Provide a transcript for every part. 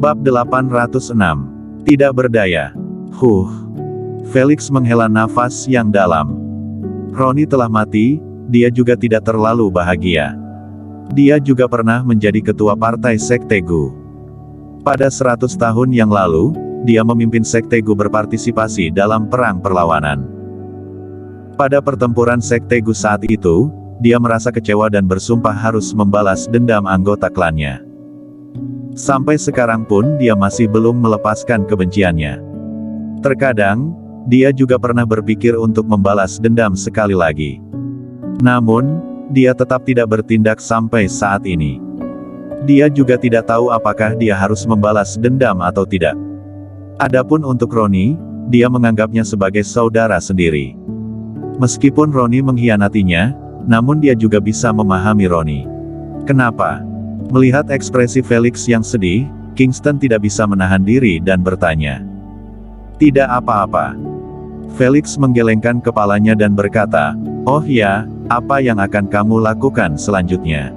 Bab 806. Tidak berdaya. Felix menghela nafas yang dalam. Ronnie telah mati, dia juga tidak terlalu bahagia. Dia juga pernah menjadi ketua partai Sekte Gu. Pada 100 tahun yang lalu, dia memimpin Sekte Gu berpartisipasi dalam perang perlawanan. Pada pertempuran Sekte Gu saat itu, dia merasa kecewa dan bersumpah harus membalas dendam anggota klannya. Sampai sekarang pun dia masih belum melepaskan kebenciannya. Terkadang, dia juga pernah berpikir untuk membalas dendam sekali lagi. Namun, dia tetap tidak bertindak sampai saat ini. Dia juga tidak tahu apakah dia harus membalas dendam atau tidak. Adapun untuk Ronnie, dia menganggapnya sebagai saudara sendiri. Meskipun Ronnie mengkhianatinya, namun dia juga bisa memahami Ronnie. Kenapa? Melihat ekspresi Felix yang sedih, Kingston tidak bisa menahan diri dan bertanya. Tidak apa-apa. Felix menggelengkan kepalanya dan berkata, "Oh ya, apa yang akan kamu lakukan selanjutnya?"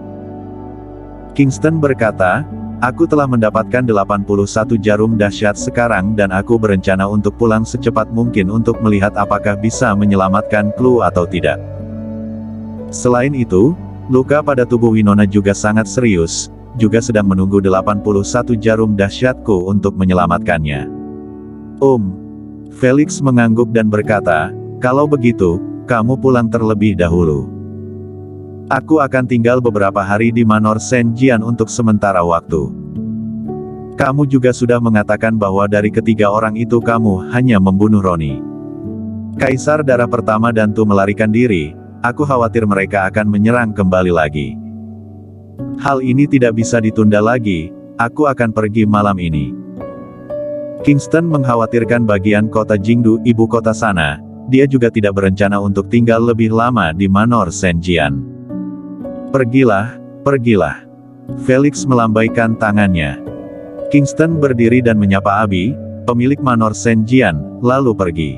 Kingston berkata, "Aku telah mendapatkan 81 jarum dahsyat sekarang dan aku berencana untuk pulang secepat mungkin untuk melihat apakah bisa menyelamatkan Clue atau tidak. Selain itu, luka pada tubuh Winona juga sangat serius, juga sedang menunggu 81 jarum dahsyatku untuk menyelamatkannya." Felix mengangguk dan berkata, "Kalau begitu, kamu pulang terlebih dahulu. Aku akan tinggal beberapa hari di Manor Saint Jian untuk sementara waktu. Kamu juga sudah mengatakan bahwa dari ketiga orang itu kamu hanya membunuh Ronnie. Kaisar Darah Pertama dan Tu melarikan diri, aku khawatir mereka akan menyerang kembali lagi. Hal ini tidak bisa ditunda lagi, aku akan pergi malam ini." Kingston mengkhawatirkan bagian kota Jingdu, ibu kota sana. Dia juga tidak berencana untuk tinggal lebih lama di Manor Saint Jian. Pergilah. Felix melambaikan tangannya. Kingston berdiri dan menyapa Abi, pemilik Manor Saint Jian, lalu pergi.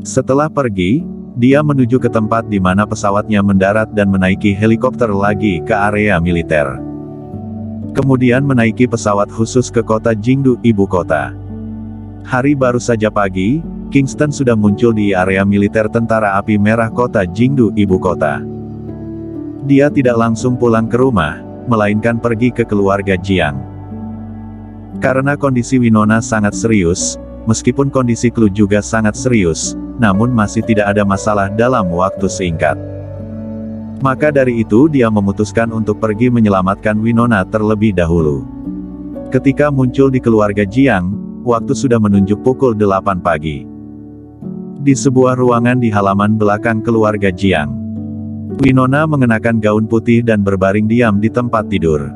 Setelah pergi, dia menuju ke tempat di mana pesawatnya mendarat dan menaiki helikopter lagi ke area militer. Kemudian menaiki pesawat khusus ke kota Jingdu, ibu kota. Hari baru saja pagi, Kingston sudah muncul di area militer Tentara Api Merah kota Jingdu, ibu kota. Dia tidak langsung pulang ke rumah, melainkan pergi ke keluarga Jiang. Karena kondisi Winona sangat serius, meskipun kondisi Clue juga sangat serius, namun masih tidak ada masalah dalam waktu singkat. Maka dari itu dia memutuskan untuk pergi menyelamatkan Winona terlebih dahulu. Ketika muncul di keluarga Jiang, waktu sudah menunjuk pukul 8 pagi. Di sebuah ruangan di halaman belakang keluarga Jiang, Winona mengenakan gaun putih dan berbaring diam di tempat tidur.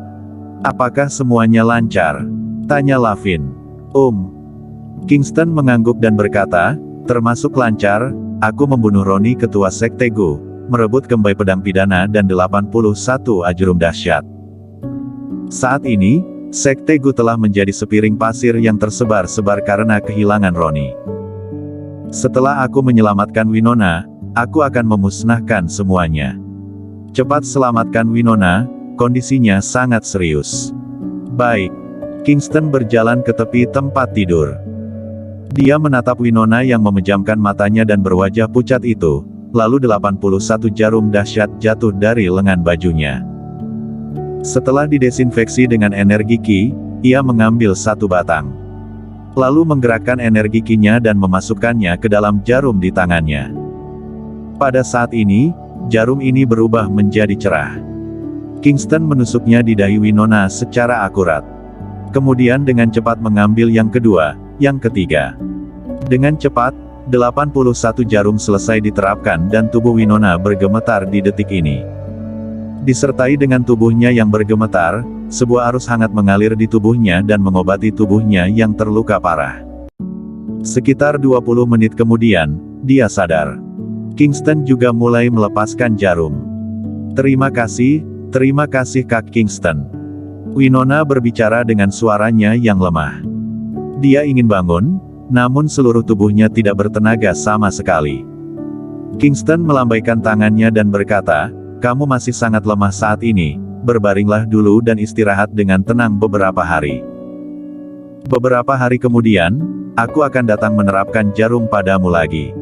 "Apakah semuanya lancar?" tanya Lavin. Kingston mengangguk dan berkata, "Termasuk lancar, aku membunuh Ronnie ketua Sekte Gu, merebut kembali pedang pidana dan 81 ajurum dahsyat. Saat ini, Sekte Gu telah menjadi sepiring pasir yang tersebar-sebar karena kehilangan Ronnie. Setelah aku menyelamatkan Winona, aku akan memusnahkan semuanya. Cepat selamatkan Winona, kondisinya sangat serius." "Baik." Kingston berjalan ke tepi tempat tidur. Dia menatap Winona yang memejamkan matanya dan berwajah pucat itu, lalu 81 jarum dahsyat jatuh dari lengan bajunya. Setelah didesinfeksi dengan energi Qi, ia mengambil satu batang. Lalu menggerakkan energi Qi-nya dan memasukkannya ke dalam jarum di tangannya. Pada saat ini, jarum ini berubah menjadi cerah. Kingston menusuknya di dahi Winona secara akurat. Kemudian dengan cepat mengambil yang kedua, yang ketiga. Dengan cepat, 81 jarum selesai diterapkan dan tubuh Winona bergemetar di detik ini. Disertai dengan tubuhnya yang bergemetar, sebuah arus hangat mengalir di tubuhnya dan mengobati tubuhnya yang terluka parah. Sekitar 20 menit kemudian, dia sadar. Kingston juga mulai melepaskan jarum. Terima kasih Kak Kingston." Winona berbicara dengan suaranya yang lemah. Dia ingin bangun, namun seluruh tubuhnya tidak bertenaga sama sekali. Kingston melambaikan tangannya dan berkata, "Kamu masih sangat lemah saat ini, berbaringlah dulu dan istirahat dengan tenang beberapa hari. Beberapa hari kemudian, aku akan datang menerapkan jarum padamu lagi.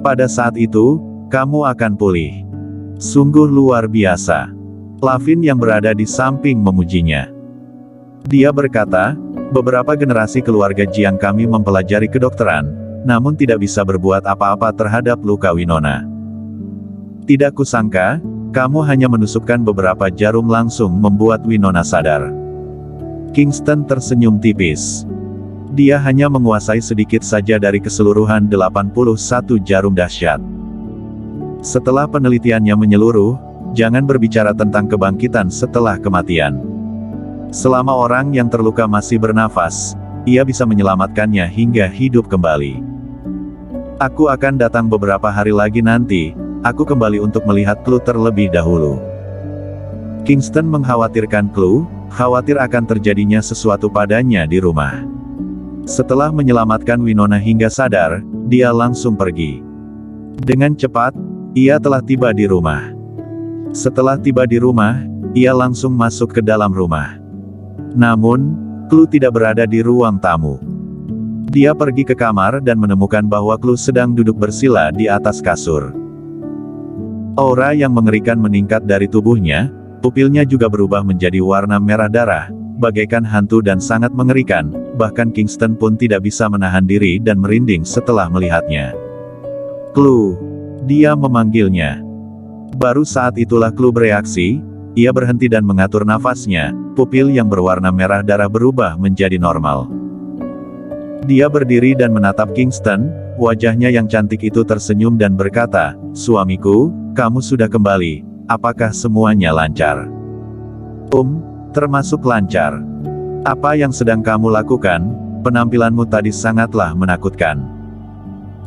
Pada saat itu, kamu akan pulih. Sungguh luar biasa. Lavin yang berada di samping memujinya. Dia berkata, beberapa generasi keluarga Jiang kami mempelajari kedokteran, namun tidak bisa berbuat apa-apa terhadap luka Winona. Tidak kusangka, kamu hanya menusukkan beberapa jarum langsung membuat Winona sadar. Kingston tersenyum tipis. Dia hanya menguasai sedikit saja dari keseluruhan 81 jarum dahsyat. Setelah penelitiannya menyeluruh, jangan berbicara tentang kebangkitan setelah kematian. Selama orang yang terluka masih bernafas, ia bisa menyelamatkannya hingga hidup kembali. Aku akan datang beberapa hari lagi nanti, aku kembali untuk melihat Clue terlebih dahulu. Kingston mengkhawatirkan Clue, khawatir akan terjadinya sesuatu padanya di rumah. Setelah menyelamatkan Winona hingga sadar, dia langsung pergi. Dengan cepat, ia telah tiba di rumah. Setelah tiba di rumah, ia langsung masuk ke dalam rumah. Namun, Clue tidak berada di ruang tamu. Dia pergi ke kamar dan menemukan bahwa Clue sedang duduk bersila di atas kasur. Aura yang mengerikan meningkat dari tubuhnya, pupilnya juga berubah menjadi warna merah darah, bagaikan hantu dan sangat mengerikan, bahkan Kingston pun tidak bisa menahan diri dan merinding setelah melihatnya. Clue. Dia memanggilnya. Baru saat itulah Clue bereaksi, ia berhenti dan mengatur nafasnya, pupil yang berwarna merah darah berubah menjadi normal. Dia berdiri dan menatap Kingston, wajahnya yang cantik itu tersenyum dan berkata, "Suamiku, kamu sudah kembali. Apakah semuanya lancar?" Termasuk lancar. Apa yang sedang kamu lakukan? Penampilanmu tadi sangatlah menakutkan.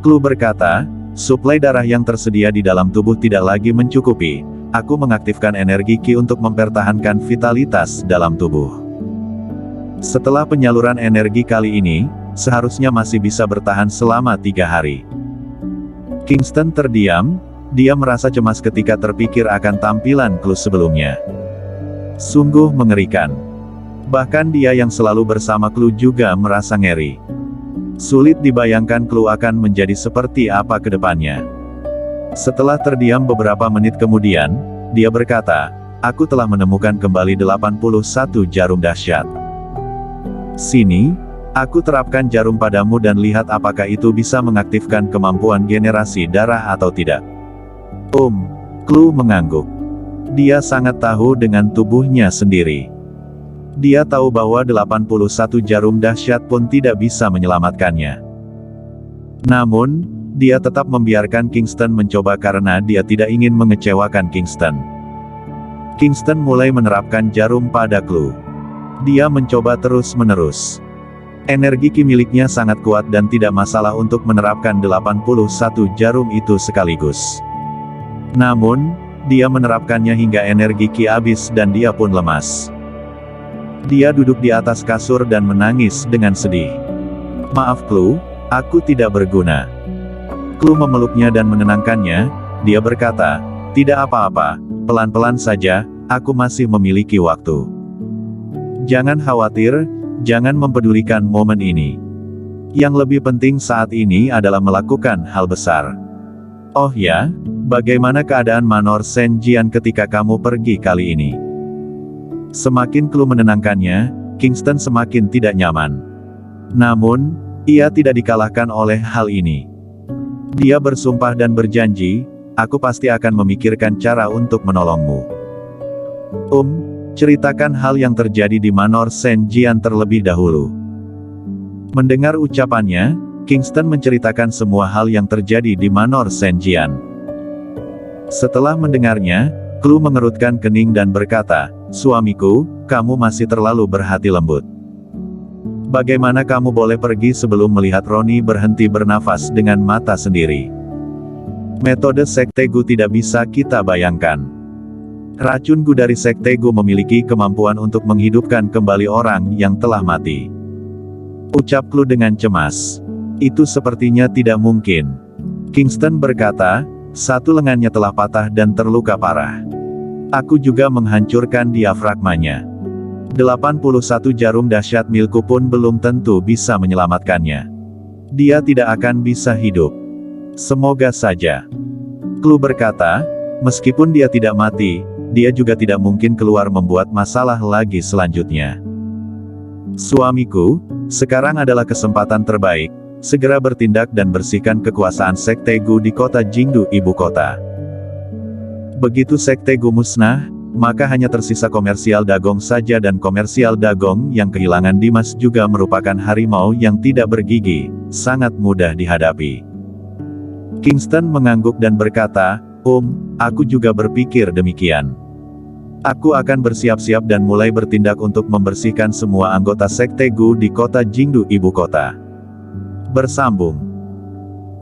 Clue berkata, suplai darah yang tersedia di dalam tubuh tidak lagi mencukupi. Aku mengaktifkan energi Ki untuk mempertahankan vitalitas dalam tubuh. Setelah penyaluran energi kali ini, seharusnya masih bisa bertahan selama 3 hari. Kingston terdiam. Dia merasa cemas ketika terpikir akan tampilan Clue sebelumnya. Sungguh mengerikan. Bahkan dia yang selalu bersama Clue juga merasa ngeri. Sulit dibayangkan Clue akan menjadi seperti apa ke depannya. Setelah terdiam beberapa menit kemudian, dia berkata, "Aku telah menemukan kembali 81 jarum dahsyat. Sini, aku terapkan jarum padamu dan lihat apakah itu bisa mengaktifkan kemampuan generasi darah atau tidak." Clue mengangguk. Dia sangat tahu dengan tubuhnya sendiri. Dia tahu bahwa 81 jarum dahsyat pun tidak bisa menyelamatkannya. Namun, dia tetap membiarkan Kingston mencoba karena dia tidak ingin mengecewakan Kingston. Kingston mulai menerapkan jarum pada Clue. Dia mencoba terus-menerus. Energi Ki miliknya sangat kuat dan tidak masalah untuk menerapkan 81 jarum itu sekaligus. Namun, dia menerapkannya hingga energi Ki habis dan dia pun lemas. Dia duduk di atas kasur dan menangis dengan sedih. "Maaf Clue, aku tidak berguna." Clue memeluknya dan menenangkannya. Dia berkata, "Tidak apa-apa, pelan-pelan saja, aku masih memiliki waktu. Jangan khawatir, jangan mempedulikan momen ini. Yang lebih penting saat ini adalah melakukan hal besar. Oh ya? Bagaimana keadaan Manor Saint Jian ketika kamu pergi kali ini?" Semakin Clue menenangkannya, Kingston semakin tidak nyaman. Namun, ia tidak dikalahkan oleh hal ini. Dia bersumpah dan berjanji, "Aku pasti akan memikirkan cara untuk menolongmu." Ceritakan hal yang terjadi di Manor Saint Jian terlebih dahulu. Mendengar ucapannya, Kingston menceritakan semua hal yang terjadi di Manor Saint Jian. Setelah mendengarnya, Clue mengerutkan kening dan berkata, "Suamiku, kamu masih terlalu berhati lembut. Bagaimana kamu boleh pergi sebelum melihat Roni berhenti bernafas dengan mata sendiri? Metode Sekte Gu tidak bisa kita bayangkan. Racun Gu dari Sekte Gu memiliki kemampuan untuk menghidupkan kembali orang yang telah mati." Ucap Clue dengan cemas. "Itu sepertinya tidak mungkin." Kingston berkata, "Satu lengannya telah patah dan terluka parah. Aku juga menghancurkan diafragmanya. 81 jarum dahsyat milikku pun belum tentu bisa menyelamatkannya. Dia tidak akan bisa hidup. Semoga saja. Klu berkata, meskipun dia tidak mati, dia juga tidak mungkin keluar membuat masalah lagi selanjutnya. Suamiku, sekarang adalah kesempatan terbaik, segera bertindak dan bersihkan kekuasaan Sekte Gu di kota Jingdu, ibu kota. Begitu Sekte Gu musnah, maka hanya tersisa komersial Dagong saja, dan komersial Dagong yang kehilangan Dimas juga merupakan harimau yang tidak bergigi, sangat mudah dihadapi. Kingston mengangguk dan berkata, aku juga berpikir demikian. Aku akan bersiap-siap dan mulai bertindak untuk membersihkan semua anggota Sekte Gu di kota Jingdu, ibu kota. Bersambung.